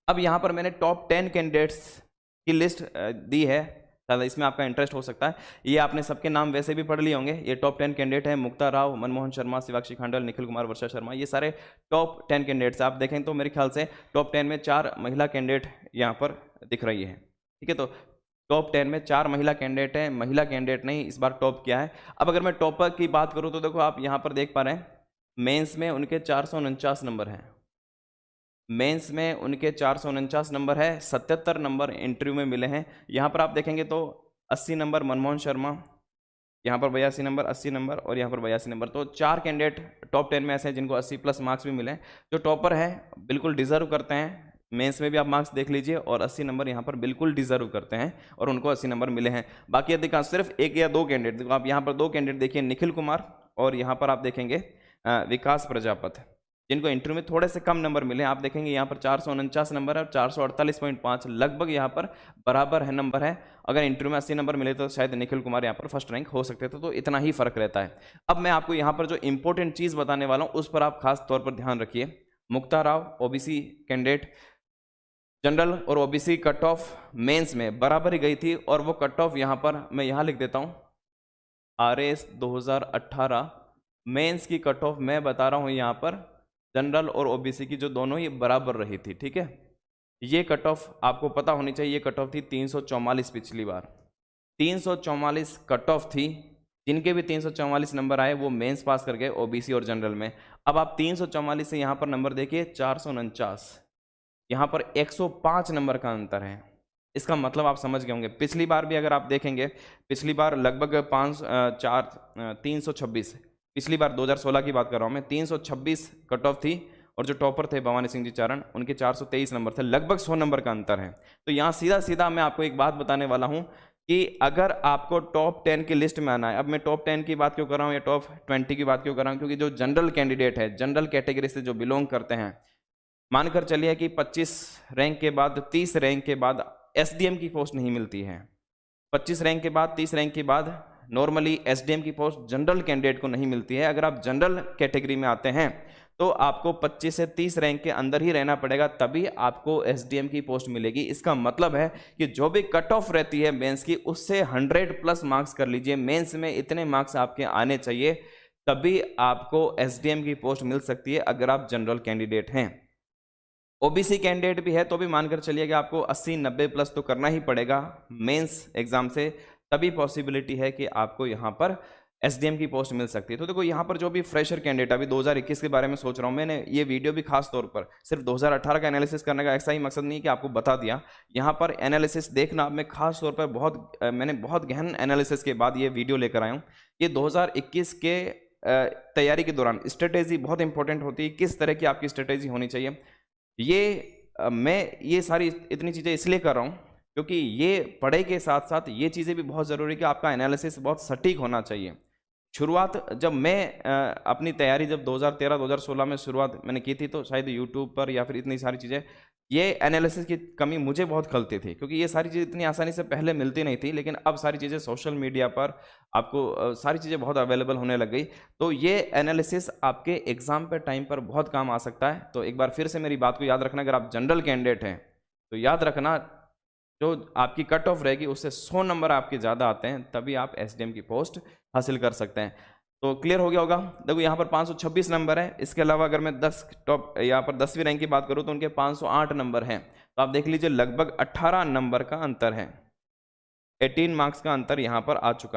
अब यहाँ पर मैंने टॉप 10 कैंडिडेट्स की लिस्ट दी है, शायद इसमें आपका इंटरेस्ट हो सकता है। ये आपने सबके नाम वैसे भी पढ़ लिए होंगे। ये टॉप 10 कैंडिडेट हैं, मुक्ता राव, मनमोहन शर्मा, शिवाक्षी खांडल, निखिल कुमार, वर्षा शर्मा, ये सारे टॉप 10 कैंडिडेट्स। आप देखें तो मेरे ख्याल से टॉप 10 में 4 महिला कैंडिडेट यहाँ पर दिख रही है, ठीक है। तो टॉप 10 में 4 महिला कैंडिडेट हैं, महिला कैंडिडेट नहीं इस बार टॉप किया है। अब अगर मैं टॉपर की बात करूँ तो देखो आप यहाँ पर देख पा रहे हैं, मेंस में उनके 449 नंबर हैं, मेंस में उनके 449 नंबर है, 77 नंबर इंटरव्यू में मिले हैं। यहाँ पर आप देखेंगे तो 80 नंबर मनमोहन शर्मा, यहाँ पर 82 नंबर, 80 नंबर और यहाँ पर 82 नंबर। तो 4 कैंडिडेट टॉप 10 में ऐसे हैं जिनको 80 प्लस मार्क्स भी मिले हैं। जो टॉपर है बिल्कुल डिजर्व करते हैं, मेंस में भी आप मार्क्स देख लीजिए, और 80 नंबर यहाँ पर बिल्कुल डिजर्व करते हैं और उनको 80 नंबर मिले हैं। बाकी अधिकांश सिर्फ 1 या 2 कैंडिडेट, देखो आप यहाँ पर 2 कैंडिडेट देखिए, निखिल कुमार और यहाँ पर आप देखेंगे विकास प्रजापति, जिनको इंटरव्यू में थोड़े से कम नंबर मिले। आप देखेंगे यहाँ पर 449 नंबर है और 448.5, लगभग यहाँ पर बराबर है नंबर है। अगर इंटरव्यू में 80 नंबर मिले तो शायद निखिल कुमार यहाँ पर फर्स्ट रैंक हो सकते थे। तो इतना ही फर्क रहता है। अब मैं आपको यहाँ पर जो इंपॉर्टेंट चीज़ बताने वाला हूँ उस पर आप खास तौर पर ध्यान रखिए। मुक्ता राव ओबीसी कैंडिडेट, जनरल और ओबीसी कट ऑफ मेंस में बराबर ही गई थी, और वो कट ऑफ यहाँ पर मैं यहाँ लिख देता हूँ, RS 2018 मेंस की कट ऑफ मैं बता रहा हूँ यहाँ पर, जनरल और ओबीसी की जो दोनों ही बराबर रही थी, ठीक है। ये कट ऑफ आपको पता होनी चाहिए, ये कट ऑफ थी 344 पिछली बार, 344 कट ऑफ थी। जिनके भी 344 नंबर आए वो मेंस पास कर गए ओबीसी और जनरल में। अब आप 344 से यहाँ पर नंबर देखिए 449, यहाँ पर 105 नंबर का अंतर है। इसका मतलब आप समझ गए होंगे। पिछली बार भी अगर आप देखेंगे, पिछली बार लगभग 326, पिछली बार 2016 की बात कर रहा हूँ मैं, 326 कट ऑफ थी, और जो टॉपर थे भवानी सिंह जी चारण, उनके 423 नंबर थे, लगभग 100 नंबर का अंतर है। तो यहाँ सीधा सीधा मैं आपको एक बात बताने वाला हूँ कि अगर आपको टॉप 10 की लिस्ट में आना है, अब मैं टॉप 10 की बात क्यों कर रहा हूँ या टॉप 20 की बात क्यों कर रहा हूँ, क्योंकि जो जनरल कैंडिडेट है, जनरल कैटेगरी से जो बिलोंग करते हैं, मानकर चलिए कि 25 रैंक के बाद 30 रैंक के बाद एसडीएम की पोस्ट नहीं मिलती है, 25 रैंक के बाद 30 रैंक के बाद नॉर्मली एसडीएम की पोस्ट जनरल कैंडिडेट को नहीं मिलती है। अगर आप जनरल कैटेगरी में आते हैं तो आपको 25 से 30 रैंक के अंदर ही रहना पड़ेगा, तभी आपको एसडीएम की पोस्ट मिलेगी। इसका मतलब है कि जो भी कट ऑफ रहती है मेंस की, उससे 100 प्लस मार्क्स कर लीजिए। मेंस में इतने मार्क्स आपके आने चाहिए, तभी आपको एसडीएम की पोस्ट मिल सकती है अगर आप जनरल कैंडिडेट हैं। ओबीसी कैंडिडेट भी है तो भी मानकर चलिए कि आपको 80-90 प्लस तो करना ही पड़ेगा मेंस एग्जाम से, तभी पॉसिबिलिटी है कि आपको यहाँ पर एसडीएम की पोस्ट मिल सकती है। तो देखो यहाँ पर जो भी फ्रेशर कैंडिडेट, अभी 2021 के बारे में सोच रहा हूँ, मैंने ये वीडियो भी खास तौर पर सिर्फ 2018 का एनालिसिस करने का ऐसा ही मकसद नहीं कि आपको बता दिया, यहाँ पर एनालिसिस देखना मैं खास तौर पर मैंने बहुत गहन एनालिसिस के बाद ये वीडियो लेकर आया हूँ। ये 2021 के तैयारी के दौरान स्ट्रेटेजी बहुत इंपॉर्टेंट होती है, किस तरह की आपकी स्ट्रेटेजी होनी चाहिए। मैं ये सारी इतनी चीज़ें इसलिए कर रहा हूँ क्योंकि ये पढ़ाई के साथ साथ ये चीज़ें भी बहुत ज़रूरी कि आपका एनालिसिस बहुत सटीक होना चाहिए। शुरुआत जब मैं अपनी तैयारी जब 2013-2016 में शुरुआत मैंने की थी, तो शायद यूट्यूब पर या फिर इतनी सारी चीज़ें, ये एनालिसिस की कमी मुझे बहुत खलती थी, क्योंकि ये सारी चीज़ें इतनी आसानी से पहले मिलती नहीं थी। लेकिन अब सारी चीज़ें सोशल मीडिया पर आपको सारी चीज़ें बहुत अवेलेबल होने लग गई, तो ये एनालिसिस आपके एग्ज़ाम पे टाइम पर बहुत काम आ सकता है। तो एक बार फिर से मेरी बात को याद रखना, अगर आप जनरल कैंडिडेट हैं तो याद रखना, जो आपकी कट ऑफ रहेगी उससे 100 नंबर आपके ज़्यादा आते हैं, तभी आप एसडीएम की पोस्ट हासिल कर सकते हैं। तो क्लियर हो गया होगा। देखो यहाँ पर 526 नंबर है, इसके अलावा अगर मैं 10 टॉप यहाँ पर 10वीं रैंक की बात करूँ तो उनके 508 नंबर हैं। तो आप देख लीजिए लगभग 18 नंबर का अंतर है, 18 मार्क्स का अंतर यहाँ पर आ चुका है।